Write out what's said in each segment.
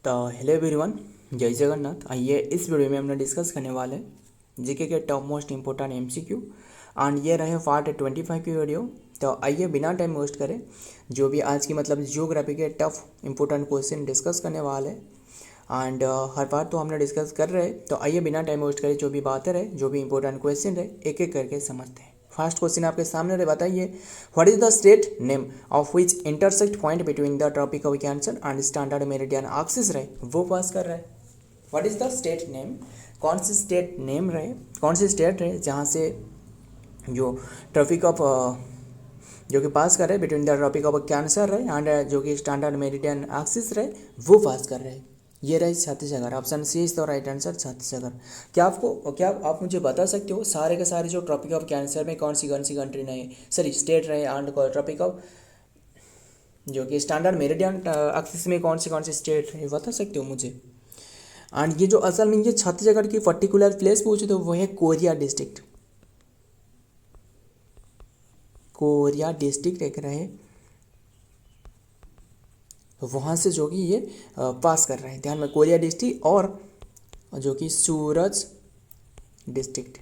तो hello everyone, जय जगन्नाथ। आइए इस वीडियो में हमने डिस्कस करने वाले हैं जीके के top most important MCQ and ये रहे पार्ट 25 की वीडियो। तो आइए बिना टाइम वेस्ट करें जो भी आज की जियोग्राफी के टफ इंपॉर्टेंट क्वेश्चन डिस्कस करने वाले एंड हर बार तो हमने डिस्कस कर रहे हैं। तो आइए बिना टाइम वेस्ट करें जो भी बातें रहे जो भी इंपॉर्टेंट क्वेश्चन रहे एक एक करके समझते हैं। फर्स्ट क्वेश्चन आपके सामने रहे, बताइए what is the state name of which intersect point between the tropic of Cancer and standard meridian axis रहे वो पास कर रहा है। What is the state name, कौन सी स्टेट नेम रहे, कौन सी स्टेट रहे जहाँ से जो ट्रॉपिक ऑफ जो कि पास कर रहे हैं between the tropic of Cancer रहे एंड जो कि स्टैंडर्ड मेरिडियन एक्सिस रहे वो पास कर रहे हैं। ये रही Chhattisgarh. Option C is the right answer, Chhattisgarh. क्या आप मुझे बता सकते हो सारे के सारे जो ट्रॉपिक ऑफ कैंसर में कौन सी कंट्री नहीं, सॉरी स्टेट रहे एंड ट्रॉपिक ऑफ जो कि स्टैंडर्ड मेरिडियन एक्सिस में कौन सी स्टेट रहे बता सकते हो मुझे। एंड ये जो असल में ये छत्तीसगढ़ की पर्टिकुलर प्लेस पूछे तो वो है कोरिया डिस्ट्रिक्ट। कोरिया डिस्ट्रिक्ट एक रहे वहाँ से जो कि ये पास कर रहे हैं। ध्यान में, कोरिया डिस्ट्रिक्ट और जो कि सूरज डिस्ट्रिक्ट,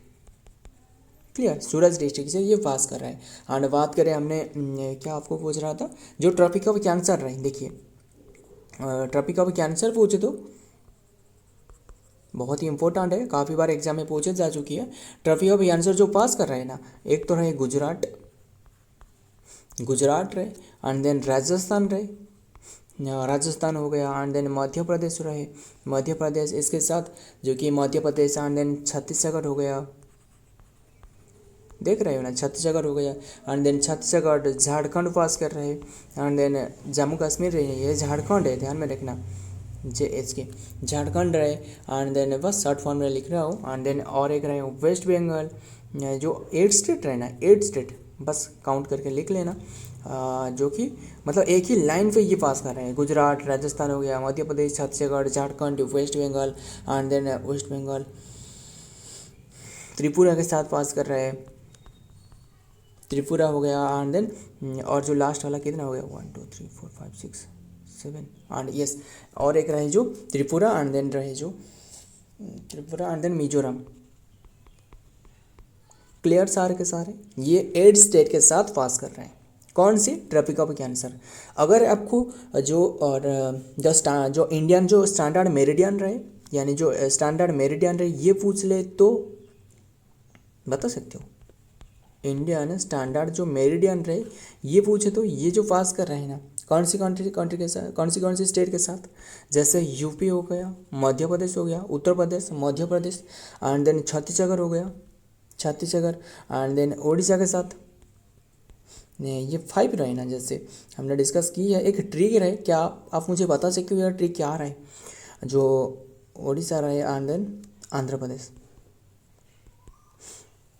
क्लियर, सूरज डिस्ट्रिक्ट से ये पास कर रहे हैं। एंड बात करें हमने क्या आपको पूछ रहा था जो ट्रॉपिक ऑफ कैंसर रहे, देखिए ट्रॉपिक ऑफ कैंसर पूछे तो बहुत ही इंपॉर्टेंट है, काफ़ी बार एग्जाम में पूछे जा चुकी है। ट्रॉपिक ऑफ कैंसर जो पास कर रहे हैं ना, एक तो रहे गुजरात रहे एंड देन राजस्थान रहे, राजस्थान हो गया एंड देन मध्य प्रदेश रहे, मध्य प्रदेश, इसके साथ जो कि मध्य प्रदेश एंड देन छत्तीसगढ़ हो गया, देख रहे हो ना, छत्तीसगढ़ हो गया एंड देन छत्तीसगढ़, झारखंड पास कर रहे एंड देन जम्मू कश्मीर रही, ये झारखंड है, ध्यान में रखना, JH के झारखंड रहे एंड देन बस शॉर्ट फॉर्म में लिख रहा हूँ। एंड देन और एक रहे वेस्ट बंगाल, जो 8 स्टेट रहे ना, 8 स्टेट बस काउंट करके लिख लेना, जो कि एक ही लाइन पे ये पास कर रहे हैं। गुजरात, राजस्थान हो गया, Madhya Pradesh, Chhattisgarh, Jharkhand, West Bengal and then West Bengal Tripura के साथ पास कर रहे हैं, त्रिपुरा हो गया एंड देन और जो लास्ट वाला कितना हो गया 1 2 3 4 5 6 7 एंड यस, और एक रहे जो त्रिपुरा एंड देन रहे जो Tripura and then Mizoram. Clear, सारे के सारे ये 8 स्टेट के साथ पास कर रहे हैं। कौन सी? Tropic of cancer. अगर आपको जो इंडियन जो स्टैंडर्ड मेरिडियन रहे, यानी जो स्टैंडर्ड मेरिडियन रहे ये पूछ ले तो बता सकते हो। इंडियन स्टैंडर्ड जो मेरिडियन रहे ये पूछे तो ये जो पास कर रहे हैं ना, कौन सी कंट्री के साथ, कौन सी स्टेट के साथ, जैसे यूपी हो गया, मध्य प्रदेश हो गया, उत्तर प्रदेश, मध्य प्रदेश एंड देन छत्तीसगढ़ हो गया, छत्तीसगढ़ एंड देन उड़ीसा के साथ। ये 5 रहे ना, जैसे हमने डिस्कस की है। एक ट्रिक रहे, क्या आप मुझे बता सकते हो यार ट्रिक क्या रहे, जो उड़ीसा रहे एंड देन आंध्र प्रदेश,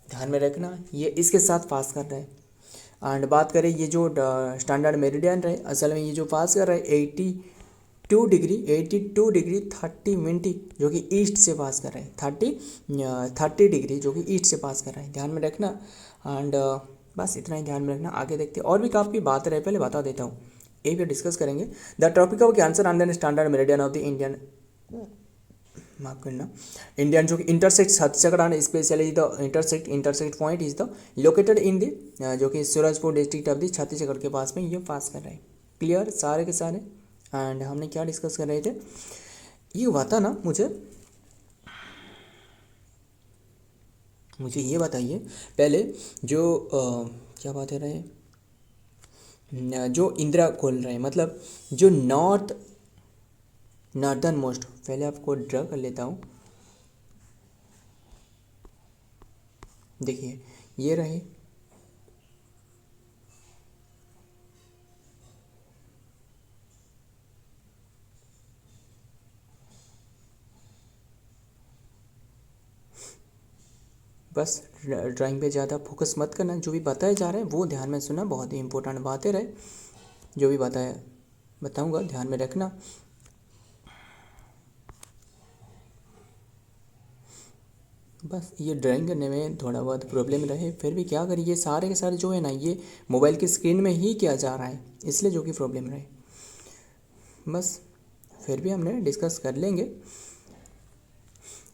ध्यान में रखना ये इसके साथ पास कर रहे हैं। एंड बात करें ये जो स्टैंडर्ड मेरिडियन रहे, असल में ये जो पास कर रहे हैं 82 डिग्री 30 मिनट जो कि ईस्ट से पास कर रहे हैं, 30 डिग्री जो कि ईस्ट से पास कर रहे हैं, ध्यान में रखना। एंड बस इतना ही ध्यान में रखना, आगे देखते हैं और भी काफ़ी बात रहे, पहले बता देता हूँ ये भी डिस्कस करेंगे। The tropic of Cancer and then standard meridian of the Indian, माफ करना, इंडियन जो intersect Chhattisgarh and specially the intersect point is the located in the जो कि Surajpur district of the Chhattisgarh के पास में ये पास कर रहे हैं। क्लियर, सारे के सारे। एंड हमने क्या डिस्कस कर रहे थे ये बता ना, मुझे ये बताइए पहले जो क्या बात है रहे, जो इंदिरा खोल रहे हैं जो नॉर्दर्न मोस्ट, पहले आपको ड्रा कर लेता हूँ। देखिए ये रहे, बस ड्राइंग पे ज़्यादा फोकस मत करना, जो भी बताए जा रहे हैं वो ध्यान में सुनना, बहुत ही इंपॉर्टेंट बातें रहे, जो भी बताऊंगा ध्यान में रखना। बस ये ड्राइंग करने में थोड़ा बहुत प्रॉब्लम रहे, फिर भी क्या करिए, सारे के सारे जो है ना ये मोबाइल की स्क्रीन में ही किया जा रहा है, इसलिए जो कि प्रॉब्लम रहे। बस फिर भी हमने डिस्कस कर लेंगे।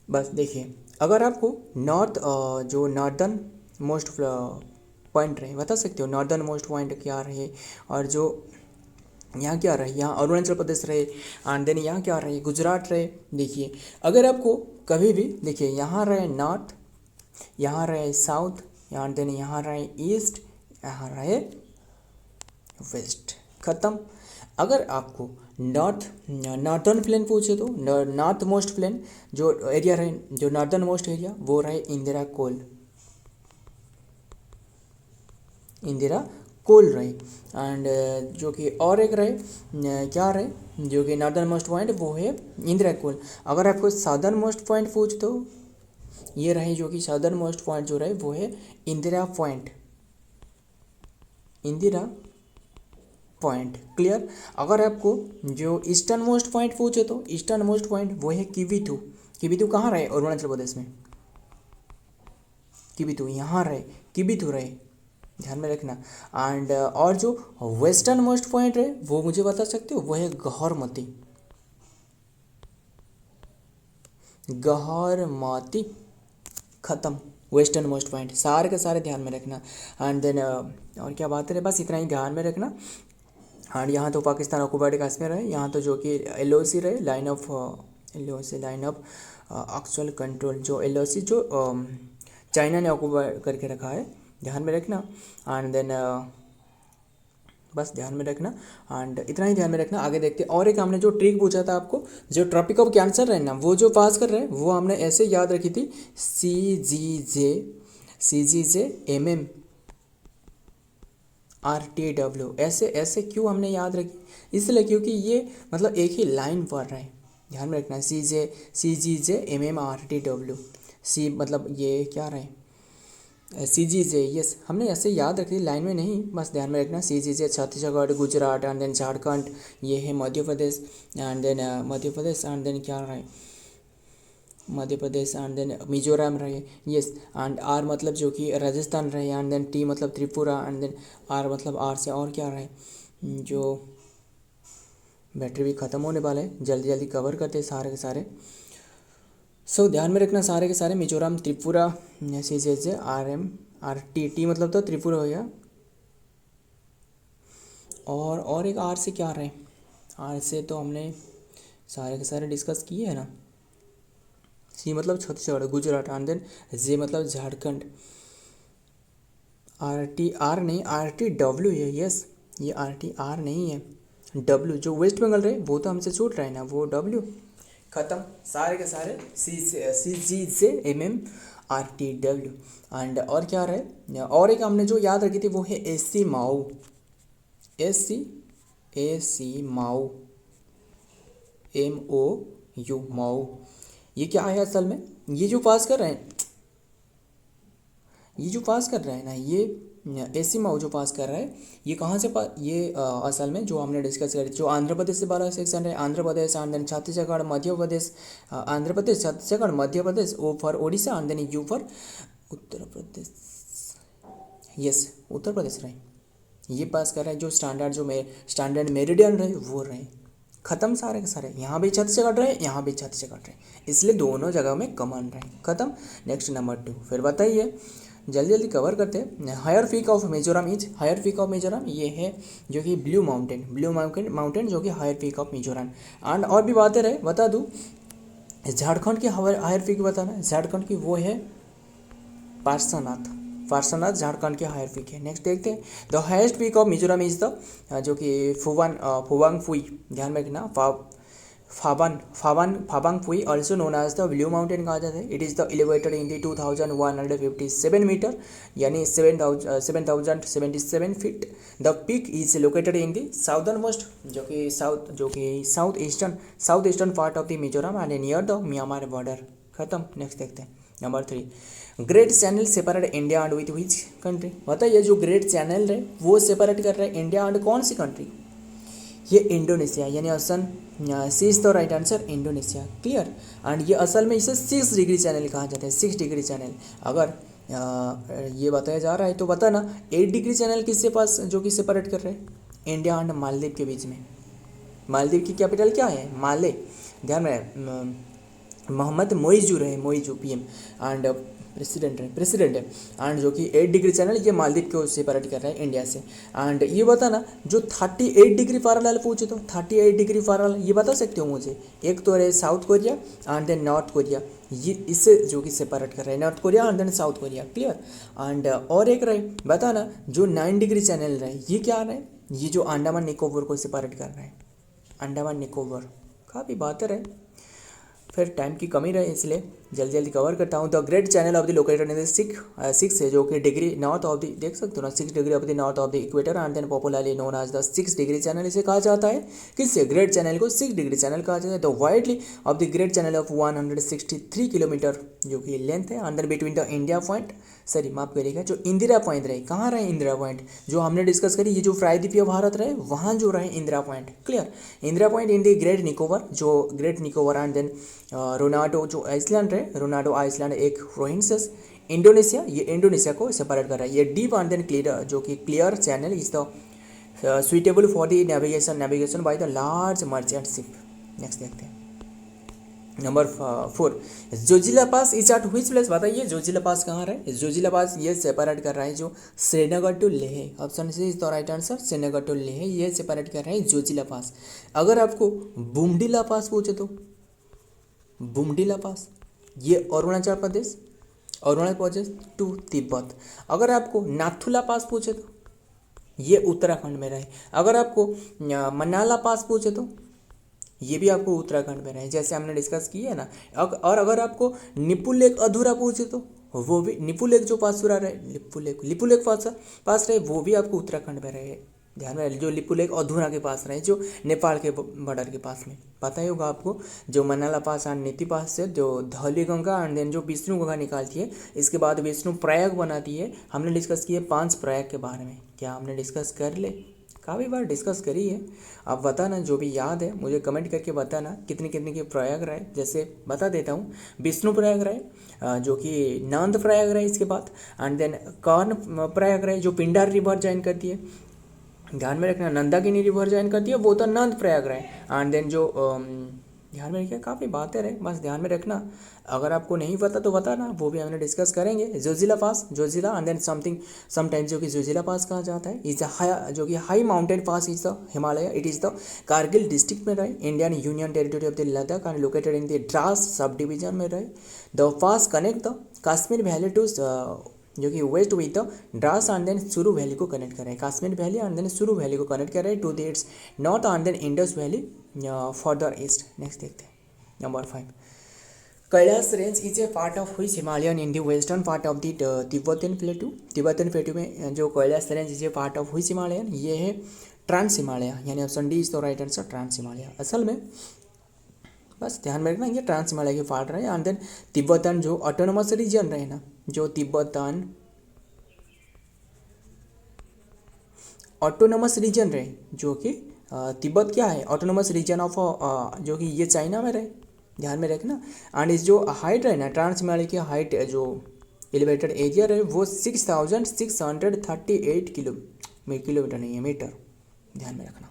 बस देखिए, अगर आपको जो नॉर्दर्न मोस्ट पॉइंट रहे, बता सकते हो नॉर्दर्न मोस्ट पॉइंट क्या रहे, और जो यहाँ क्या रहे, यहाँ अरुणाचल प्रदेश रहे, एंड देन यहाँ क्या रहे, गुजरात रहे। देखिए, अगर आपको कभी भी, देखिए यहाँ रहे नॉर्थ, यहाँ रहे साउथ, यहाँ देन यहाँ रहे ईस्ट, यहाँ रहे वेस्ट, ख़त्म। अगर आपको नॉर्थर्न प्लेन पूछे तो नॉर्थ मोस्ट प्लेन जो एरिया रहे, जो नॉर्दर्न मोस्ट एरिया, वो रहे इंदिरा कोल रहे। एंड जो कि और एक रहे क्या रहे, जो कि नॉर्दर्न मोस्ट पॉइंट, वो है इंदिरा कोल। अगर आपको साउदर्न मोस्ट पॉइंट पूछ तो ये रहे, जो कि साउदर्न मोस्ट पॉइंट जो रहे वो है इंदिरा पॉइंट, क्लियर। अगर आपको जो ईस्टर्न मोस्ट पॉइंट पूछे तो ईस्टर्न मोस्ट पॉइंट वो है किबिथु कहाँ रहे, अरुणाचल प्रदेश में, किबिथु यहाँ रहे, किबिथु रहे, ध्यान में रखना। एंड और जो वेस्टर्न मोस्ट पॉइंट है वो मुझे बता सकते हो, वो है गहरमती, ख़त्म। वेस्टर्न मोस्ट पॉइंट सारे के सारे ध्यान में रखना। एंड देन और क्या बात है, बस इतना ही ध्यान में रखना। एंड यहाँ तो पाकिस्तान ऑक्युपाइड कश्मीर है, यहाँ तो जो कि LOC रहे, लाइन ऑफ एक्चुअल कंट्रोल, जो LOC जो चाइना ने ऑक्युपाइड करके रखा है, ध्यान में रखना। एंड देन बस ध्यान में रखना, एंड इतना ही ध्यान में रखना। आगे देखते हैं। और एक हमने जो ट्रिक पूछा था आपको, जो ट्रॉपिक ऑफ कैंसर है ना, वो जो पास कर रहे हैं वो हमने ऐसे याद रखी थी, CGJ MMRTW, ऐसे क्यों हमने याद रखी, इसलिए क्योंकि ये मतलब एक ही लाइन पढ़ रहे हैं, ध्यान में रखना। CGJ MMRTW, सी मतलब ये क्या रहे, CGJ, यस, हमने ऐसे याद रखी, लाइन में नहीं, बस ध्यान में रखना। CGJ Chhattisgarh, Gujarat, and then Jharkhand, ये है Madhya Pradesh, and then and then क्या रहे, मध्य प्रदेश, एंड देन मिजोरम रहे, यस। एंड आर मतलब जो कि राजस्थान रहे, एंड देन टी मतलब त्रिपुरा, एंड देन आर मतलब आर से और क्या रहे, जो बैटरी भी ख़त्म होने वाला है, जल्दी जल्दी कवर करते सारे के सारे। सो ध्यान में रखना सारे के सारे, मिजोरम, त्रिपुरा, CGJ RMRT मतलब तो त्रिपुरा हो गया, और एक आर से क्या रहे, आर से तो हमने सारे के सारे डिस्कस किए हैं ना। सी मतलब छत्तीसगढ़, गुजरात, एंड देन जे मतलब झारखंड, आर नहीं, RTW है, यस, ये RTR नहीं है, W जो वेस्ट बंगाल रहे वो तो हमसे छूट रहा है ना, वो W, ख़त्म सारे के सारे। CGJ MMRTW। एंड और क्या रहे, और एक हमने जो याद रखी थी वो है AC माऊ, MOU माऊ। ये क्या है असल में, ये जो पास कर रहे हैं ना, ये AC माऊ जो पास कर रहा है, ये कहाँ से ये असल में जो हमने डिस्कस करी, जो आंध्र प्रदेश से 12 सेक्शन है, Andhra Pradesh, and then Chhattisgarh, Madhya Pradesh, Andhra Pradesh, Chhattisgarh, Madhya Pradesh, O for Odisha, and then U for Uttar Pradesh, yes, Uttar Pradesh रहे, ये पास कर रहे हैं। जो स्टैंडर्ड मेरिडियन रहे वो रहे, ख़त्म सारे के सारे। यहाँ भी छत्तीसगढ़ रहे, यहाँ भी छत्तीसगढ़ रहे, इसलिए दोनों जगह में कॉमन रहे, ख़त्म। नेक्स्ट नंबर 2, फिर बताइए, जल्दी जल्दी कवर करते हैं। हायर पीक ऑफ मिजोरम ये है जो कि ब्लू माउंटेन जो कि higher peak of Mizoram. And और भी बातें रहे, बता दूँ, झारखंड की हायर पीक बताना, झारखंड की वो है पार्श्वनाथ झारखंड के हायर पीक है। नेक्स्ट देखते हैं, the highest peak of Mizoram is the जो कि फुवांगफुई, ध्यान में रखना, Phawngpui also known as the blue mountain कहा जाता है। It is the elevated in the 2157 metre, यानी 7077 feet. The peak is located in the southern most जो कि south eastern part of the Mizoram and near the Myanmar border, खत्म। Next देखते हैं number 3, great channel separate India and with which country. बताइए, जो great channel है वो separate कर रहे हैं इंडिया एंड कौन सी कंट्री, ये इंडोनेशिया, यानी option C is the right answer, Indonesia, clear. And ये असल में इसे 6 डिग्री चैनल कहा जाता है, 6 डिग्री चैनल। अगर ये बताया जा रहा है तो बताना 8 डिग्री चैनल किससे पास जो कि सेपरेट कर रहे हैं, इंडिया एंड मालदीव के बीच में, मालदीव की कैपिटल क्या है? माले। ध्यान में मोहम्मद मोइज जो रहे, मोइज जो पीएम एंड प्रेसिडेंट है एंड जो कि 8 डिग्री चैनल ये मालदीव को सेपरेट कर रहा है इंडिया से। एंड ये बताना जो 38 डिग्री फ़ारेनहाइट पूछे तो 38 डिग्री फ़ारेनहाइट ये बता सकते हो मुझे? एक तो रहे South Korea and then North Korea, ये इससे जो कि सेपरेट कर रहा है North Korea and then South Korea, clear. And और एक रहे बताना जो 9 डिग्री चैनल रहे, ये क्या रहे? ये जो अंडमान निकोबार को सेपरेट कर रहा है, अंडमान निकोबार। काफ़ी बेहतर है, फिर टाइम की कमी रहे इसलिए जल्दी जल्दी कवर करता हूँ। The great channel of the located in the six है जो कि डिग्री नॉर्थ ऑफ द, देख सकते हो ना, 6 degree of the north of the equator and then popularly known as the 6 degree channel इसे कहा जाता है। किससे? ग्रेट चैनल को 6 डिग्री चैनल कहा जाता है। The widely of the great channel of 163 kilometre जो कि लेंथ है अंदर between the India point, sorry माफ करिएगा, जो इंदिरा पॉइंट रहे, कहाँ रहे इंदिरा पॉइंट जो हमने डिस्कस करी, ये जो प्रायद्वीपीय भारत रहे वहाँ जो रहे Indira point, clear. Indira point in the great Nicobar, जो ग्रेट निकोबार एंड देन रोनाडो जो आइसलैंड रहे, रोनाडो आइसलैंड एक प्रोविंसेस इंडोनेशिया, ये इंडोनेशिया को सेपरेट कर रहा है। ये डीप एंड देन क्लियर जो कि clear channel is the suitable for the navigation by the large merchant ship. Next देखते हैं number 4, Zoji La pass is at which place? बताइए जोजिला पास कहाँ रहे? जोजिला पास ये सेपरेट कर रहा है जो Srinagar to Leh, option C is the right answer, Srinagar to Leh ये सेपरेट कर रहा है जोजिला पास। अगर आपको बुमडिला पास पूछे तो बुमडिला पास ये अरुणाचल प्रदेश टू तिब्बत। अगर आपको नाथुला पास पूछे तो ये उत्तराखंड में रहे। अगर आपको मनाला पास पूछे तो ये भी आपको उत्तराखंड में रहे, जैसे हमने डिस्कस किया है ना। और अगर आपको निपु लेक अधूरा पूछे तो वो भी निपु लेक जो पास रहे, लिपु लेक पास रहे वो भी आपको उत्तराखंड में रहे। ध्यान में जो लिपु लेक अधूरा के पास रहे जो नेपाल के बॉर्डर के पास में, पता ही होगा आपको। जो मनाला पास एंड नीति पास से जो धौली गंगा एंड देन जो विष्णु गंगा निकालती है, इसके बाद विष्णु प्रयाग बनाती है। हमने डिस्कस किए 5 प्रयाग के बारे में, क्या हमने डिस्कस कर ले? काफ़ी बार डिस्कस करी है। आप बताना जो भी याद है मुझे कमेंट करके बताना कितने कितने के प्रयाग रहे। जैसे बता देता हूँ, विष्णु प्रयाग रहे जो कि नंद प्रयाग रहे, इसके बाद एंड देन कर्ण प्रयाग रहे जो पिंडार रिवर ज्वाइन करती है, ध्यान में रखना। नंदाकिनी रिवर ज्वाइन करती है वो तो नंद प्रयाग रहे एंड देन जो ध्यान में रखिए, काफ़ी बातें रहे बस ध्यान में रखना। अगर आपको नहीं पता तो बताना, वो भी हमने डिस्कस करेंगे। जोजिला पास, जोजिला एंड देन समटाइम्स जो कि जोजिला पास कहा जाता है इज जो कि high mountain pass is the Himalaya, it is the Kargil district में रहे, Indian union territory of the Ladakh and located in the Dras subdivision में रहे। The pass connect the Kashmir valley to जो कि west with the Dras and then Suru valley को connect कर रहे हैं, Kashmir valley and then Suru valley को कनेक्ट कर रहे हैं to the its north and then Indus valley further east. Next देखते हैं number 5, Kailash range is a part of which Himalayan in the western part of the Tibetan plateau. Tibetan plateau में जो Kailash range is a part of which Himalayan, ये है trans Himalaya, यानी option D is the right answer, trans Himalaya. असल में बस ध्यान में रखना ये ट्रांस हिमालय के पार्ट रहे एंड देन तिब्बतन जो ऑटोनोमस रीजन रहे ना, जो तिब्बतन ऑटोनोमस रीजन रहे जो कि तिब्बत क्या है ऑटोनोमस रीजन ऑफ जो कि ये चाइना में रहे, ध्यान में रखना। एंड इस जो हाइट रहे ना ट्रांस हिमालय की हाइट जो एलिवेटेड एरिया रहे वो 6638 किलोमीटर नहीं है, मीटर, ध्यान में रखना।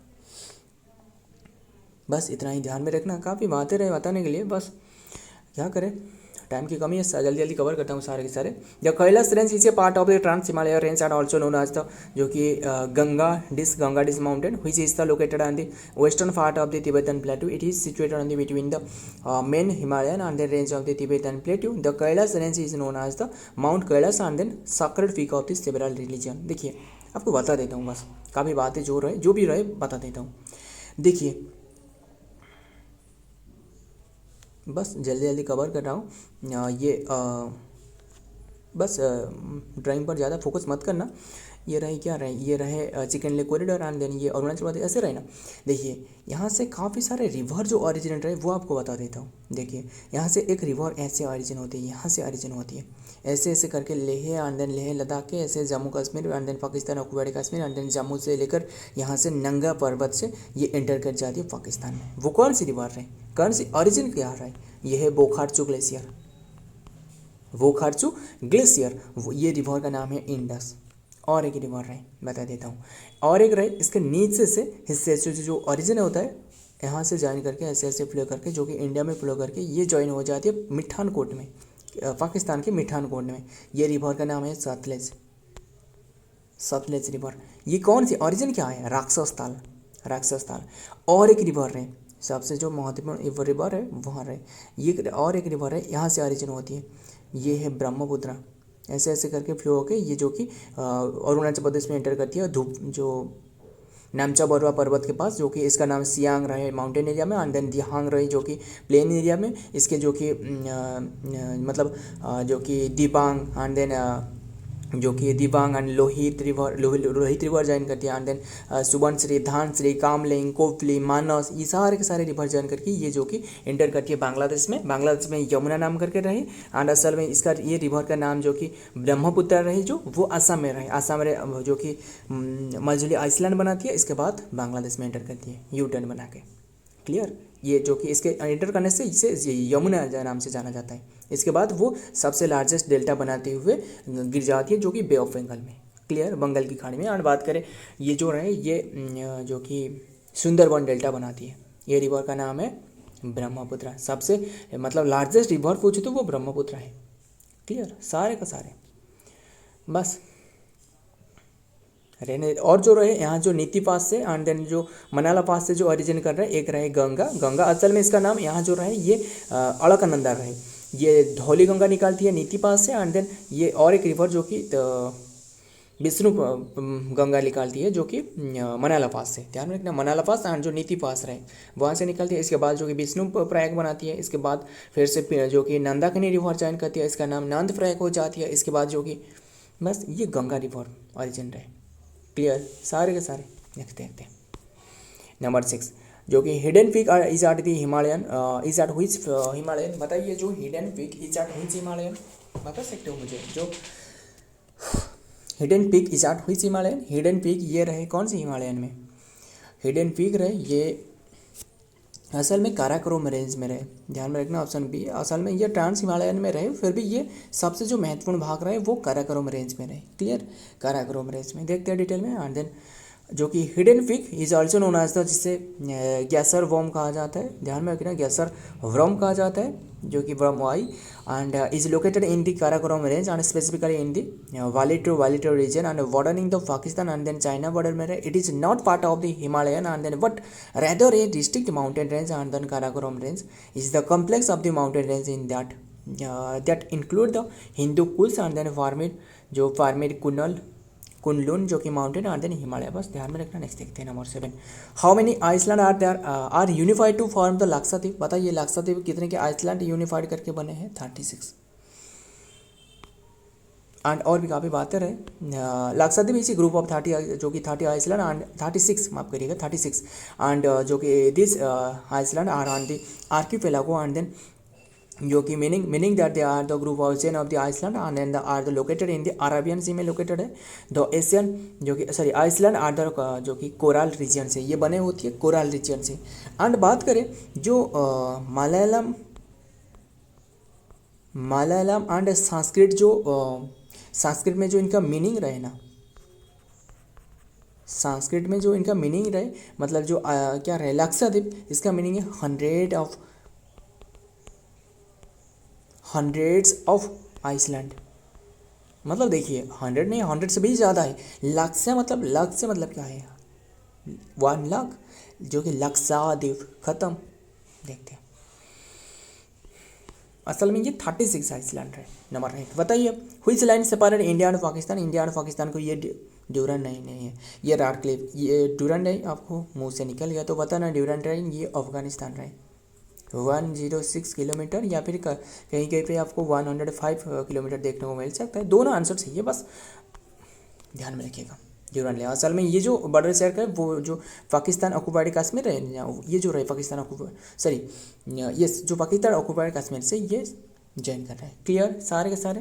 बस इतना ही ध्यान में रखना, काफ़ी बातें रहे बताने के लिए, बस क्या करें टाइम की कमी है, जल्दी जल्दी कवर करता हूँ सारे के सारे। The Kailash range is a part of the trans Himalaya range and also known as the जो कि Gangdise mountain which is the located on the western part of the Tibetan plateau. It is situated on the between the main Himalayan and the range of the Tibetan plateau. The Kailash range is known as the mount Kailash and then sacred peak of the several religion. देखिए आपको बता देता हूँ, बस काफ़ी बातें जो भी रहे बता देता हूँ। देखिए बस जल्दी जल्दी कवर कर रहा हूँ ये बस ड्राइंग पर ज़्यादा फोकस मत करना। ये रहे क्या रहे, ये रहे chicken lake corridor and then ये अरुणाचल प्रदेश ऐसे रहे ना। देखिए यहाँ से काफ़ी सारे रिवर जो ओरिजिनेट रहे वो आपको बता देता हूँ। देखिए यहाँ से एक रिवर ऐसे ओरिजिन होती है, यहाँ से ओरिजिन होती है ऐसे ऐसे करके लेह एंड देन लेह लद्दाख के ऐसे Jammu Kashmir and then Pakistan occupied Kashmir and then Jammu से लेकर यहाँ से नंगा पर्वत से ये एंटर कर जाती है पाकिस्तान में। वो कौन सी रिवर रहे, कौन सी ओरिजिन क्या रहा है, ये है बोखारचू ग्लेशियर, बोखारचू ग्लेशियर, ये रिवर का नाम है इंडस। और एक रिवर रहे बता देता हूँ, और एक रहे इसके नीचे से हिस्से से जो ओरिजिन होता है यहाँ से ज्वाइन करके ऐसे ऐसे फ्लो करके जो कि इंडिया में फ्लो करके ये ज्वाइन हो जाती है मिठानकोट में, पाकिस्तान के मिठानकोट में। ये रिवर का नाम है सतलेज, सतलेज रिवर। ये कौन सी ओरिजिन क्या है, राक्षस ताल, राक्षस ताल। और एक रिवर है सबसे जो महत्वपूर्ण रिवर है वहाँ रहे, ये और एक रिवर है यहाँ से ओरिजिन होती है, ये है ब्रह्मपुत्र। ऐसे ऐसे करके फ्लो होके ये जो कि अरुणाचल प्रदेश में एंटर करती है, धूप जो नामचा बरुआ पर्वत के पास, जो कि इसका नाम सियांग रहे माउंटेन एरिया में, एंड देन दिहांग रही जो कि प्लेन एरिया में, इसके जो कि मतलब जो कि दिबांग एंड देन जो कि Dibang and Lohit river join करती है, एंड देन सुबनश्री, धानश्री, कामलिंग, कोफली, मानस, ये सारे के सारे रिवर ज्वाइन करके ये जो कि एंटर करती है बांग्लादेश में। बांग्लादेश में यमुना नाम करके रही, एंड असल में इसका ये रिवर का नाम जो कि ब्रह्मपुत्र रही, जो वो असम में रहे, असम में जो कि मझली आइसलैंड बनाती है, इसके बाद बांग्लादेश में एंटर करती है यू टर्न बना के। क्लियर, ये जो कि इसके एंटर करने से इसे यमुना नाम से जाना जाता है। इसके बाद वो सबसे लार्जेस्ट डेल्टा बनाते हुए गिर जाती है जो कि बे ऑफ बंगाल में, क्लियर, बंगाल की खाड़ी में। और बात करें ये जो रहे ये जो कि सुंदरबन डेल्टा बनाती है, ये रिवर का नाम है ब्रह्मपुत्र। सबसे मतलब लार्जेस्ट रिवर पूछे तो वो ब्रह्मपुत्र है। क्लियर, सारे का सारे बस रहने। और जो रहे यहाँ जो नीति पास से एंड देन जो मनाला पास से जो ओरिजिन कर रहे हैं, एक रहे गंगा। गंगा असल में इसका नाम यहाँ जो रहे ये अलकनंदा रहे, ये धौली गंगा निकालती है नीति पास से, एंड देन ये और एक रिवर जो कि विष्णु गंगा निकालती है जो कि मनाला पास से, ध्यान में रखना, मनाला पास एंड जो नीति पास रहे वहाँ से निकलती है। इसके बाद जो कि विष्णु प्रयाग बनाती है, इसके बाद फिर से जो कि नंदाकिनी रिवर ज्वाइन करती है, इसका नाम नंद प्रयाग हो जाती है। इसके बाद जो कि बस ये गंगा रिवर ओरिजिन रहे। क्लियर, सारे के सारे नेक्स्ट देखते हैं। नंबर 6 जो कि hidden peak is at the Himalayan, is at which Himalayan, बताइए जो hidden peak is at which Himalayan, बता सकते हो मुझे जो hidden peak is at which Himalayan. Hidden peak ये रहे कौन सी हिमालयन में, हिडन पीक रहे ये असल में काराकोरम रेंज में रहे, ध्यान में रखना ऑप्शन बी। असल में ये ट्रांस हिमालयन में रहे, फिर भी ये सबसे जो महत्वपूर्ण भाग रहे वो काराकोरम रेंज में रहे। क्लियर, काराकोरम रेंज में देखते हैं डिटेल में। एंड देन जो कि hidden peak is also known as the, जिसे गैसर वर्म कहा जाता है, ध्यान में रखना, गैसर वर्म कहा जाता है जो कि वर्मवाई, and is located in the Karakoram range and specifically in the वालीटो region and bordering the Pakistan and then China border में रहे। It is not part of the Himalayan and then but rather a distinct mountain range, and then Karakoram range is the complex of the mountain range in that include the Hindu Kuls and then Parmir Kunlun जो कि mountain and then Himalaya. बस ध्यान में रखना। Next देखते हैं number 7, how many island are there are unified to form the Lakshadweep, बताइए लक्षद्वीप कितने के आइसलैंड यूनिफाइड करके बने हैं, 36। एंड और भी काफ़ी बातें रहे। लक्षद्वीप इसी ग्रुप ऑफ 30 जो कि 30 आइसलैंड एंड 36 माफ करिएगा 36 एंड जो कि this island are on the archipelago and then जो कि meaning that they are the group of chain of the island and then the are the located in the Arabian sea में located है। The Asian जो कि sorry Iceland are the जो कि Koral reason से ये बने होती है, कोराल रीजन से। एंड बात करें जो मलयालम एंड संस्कृत जो संस्कृत में जो इनका मीनिंग रहे ना, संस्कृत में जो इनका मीनिंग रहे मतलब जो क्या रहे लक्षद्वीप, इसका मीनिंग है हंड्रेड्स ऑफ आइसलैंड। मतलब देखिए 100 नहीं, 100 से भी ज़्यादा है। लक्ष्य मतलब क्या है, 1 लाख जो कि लक्षद्वीप खत्म। देखते हैं असल में ये 36 आइसलैंड है। नंबर 8 बताइए which line separate India and Pakistan, India and Pakistan को ये ड्यूरन नहीं है, ये राडक्लिफ, ये ड्यूरन नहीं आपको मुंह से निकल गया तो बताना ड्यूरन लाइन ये अफगानिस्तान रहे 106 किलोमीटर, या फिर कहीं कहीं पे आपको 105 किलोमीटर देखने को मिल सकता है। दोनों आंसर सही है, बस ध्यान में रखिएगा। ड्यूरन लाइन असल में ये जो बॉर्डर शेयर का है वो जो पाकिस्तान ऑक्युपाइड कश्मीर है, ये जो रहे पाकिस्तान ये जो पाकिस्तान ऑक्युपाइड कश्मीर से ये ज्वाइन कर रहा है। क्लियर, सारे के सारे।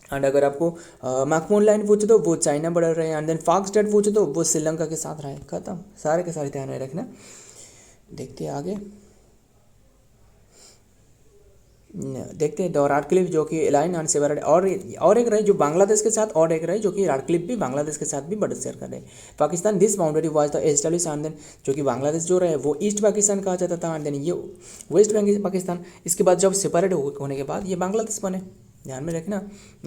एंड अगर आपको मैकमोन लाइन पूछे तो वो चाइना बॉर्डर रहे, एंड देन पाक स्टेट पूछे तो वो श्रीलंका के साथ रहे। खत्म, सारे के सारे ध्यान में रखना। देखते हैं आगे। देखते हैं द राडक्लिफ जो कि एलाइन एंड सेवरड, और एक रहे जो बांग्लादेश के साथ, और एक रहे जो कि राडक्लिफ भी बांग्लादेश के साथ भी बॉर्डर शेयर कर रहे हैं। Pakistan this boundary was the establish and then जो कि बांग्लादेश जो रहे वो ईस्ट पाकिस्तान कहा जाता था, एंड देन ये वेस्ट पाकिस्तान। इसके बाद जब सेपरेट होने के बाद ये बांग्लादेश बने। ध्यान में रखना,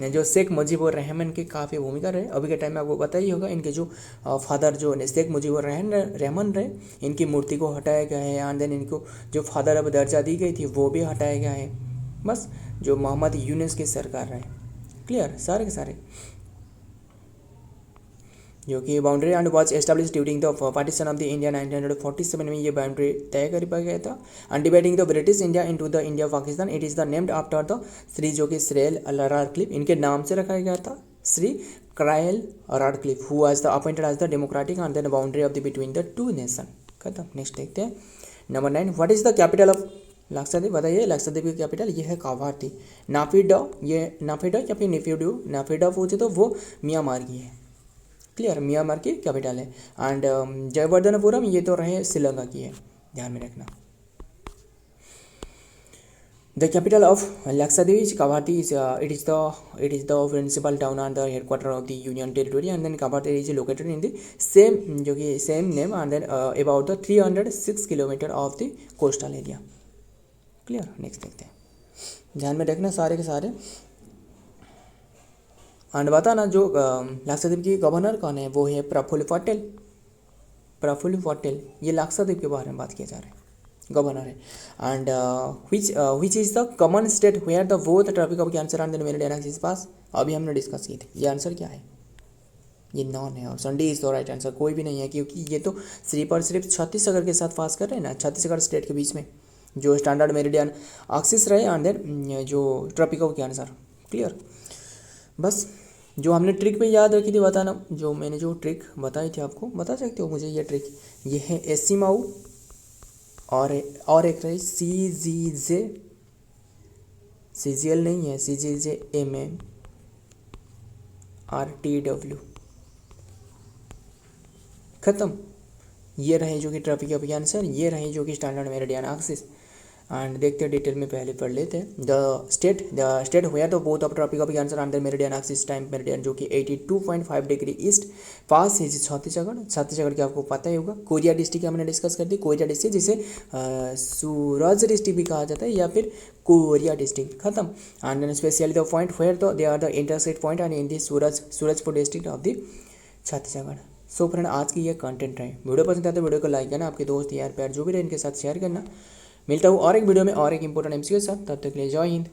जो शेख मुजीबुर रहमान की काफ़ी भूमिका रहे। अभी के टाइम में आपको पता ही होगा, इनके जो फादर जो शेख मुजीबुर रहमान रहे, इनकी मूर्ति को हटाया गया है, एंड देन इनको जो फादर अब दर्जा दी गई थी वो भी हटाया गया है। बस जो मोहम्मद यूनुस की सरकार रहे। क्लियर सारे के सारे, जो कि boundary and was establish during the partition of the India 1947 में ये बाउंड्री तय कर पाया गया था। And dividing the British India into the India Pakistan, it is the named after the Shri जो कि श्रेयल राडक्लिफ, इनके नाम से रखा गया था, Shri Cyril Radcliffe, who was the appointed as the democratic and then boundary of the between the two nation. खत्म। Next देखते हैं number 9, what is the capital of Lakshadweep? बताइए लक्षद्वीप की कैपिटल ये है कावारती। नाफिडो, ये नाफिडो या फिर निफिडो, नाफिडो पूछे तो वो म्यांमार की है। क्लियर, म्यांमार की कैपिटल है। एंड जयवर्धनपुरम ये तो रहे श्रीलंका की है, ध्यान में रखना। The capital of Lakshadweep is Kavaratti, it is the principal town and the headquarter of the union territory, and then Kavaratti is located in the same जो कि same name, and then about the 306 kilometre of the coastal area. Clear. Next देखते हैं, ध्यान में रखना सारे के सारे। एंड बताना जो लक्षद्वीप की गवर्नर कौन है, वो है प्रफुल्ल पटेल। प्रफुल्ल पटेल, ये लक्षद्वीप के बारे में बात किया जा रहा है, गवर्नर है। And which is the common state where the both tropic of Cancer and meridian axis pass, अभी हमने डिस्कस की थी। ये आंसर क्या है? ये नॉन है, option D is the right answer. कोई भी नहीं है, क्योंकि ये तो सिर्फ और सिर्फ छत्तीसगढ़ के साथ पास कर रहे हैं ना, छत्तीसगढ़ स्टेट के बीच में जो स्टैंडर्ड मेरिडियन एक्सिस रहे, एंड देन जो ट्रॉपिक ऑफ कैंसर। क्लियर। बस जो हमने ट्रिक पे याद रखी थी बताना, जो मैंने जो ट्रिक बताई थी आपको, बता सकते हो मुझे ये ट्रिक? ये है एसिमाऊ, और एक रही CGJ, CGL नहीं है, CGJ MMRTW। खत्म। ये रहे जो कि ट्रॉपिक ऑफ कैंसर, ये रहे जो कि स्टैंडर्ड मेरिडियन एक्सिस। एंड देखते हैं डिटेल में, पहले पढ़ लेते हैं। द स्टेट हुआ तो both of tropic of Cancer and the meridian axis time meridian जो कि 82.5 डिग्री ईस्ट पास है छत्तीसगढ़। छत्तीसगढ़ के आपको पता ही होगा। कोरिया डिस्ट्रिक्ट हमने डिस्कस कर दी, कोरिया डिस्ट्रिक्ट जिसे सूरज डिस्ट्रिक्ट भी कहा जाता है या फिर कोरिया डिस्ट्रिक्ट। खत्म। And specially the point where तो they are the intersect point and in the Surajpur district of the Chhattisgarh. So friend, आज की ये कंटेंट रहे। वीडियो पसंद आते तो वीडियो को लाइक करना, आपके दोस्त यार प्यार जो भी रहे इनके साथ शेयर करना। मिलता हूँ और एक वीडियो में और एक इंपॉर्टेंट एमसीक्यू के साथ, तब तक के लिए जय हिंद।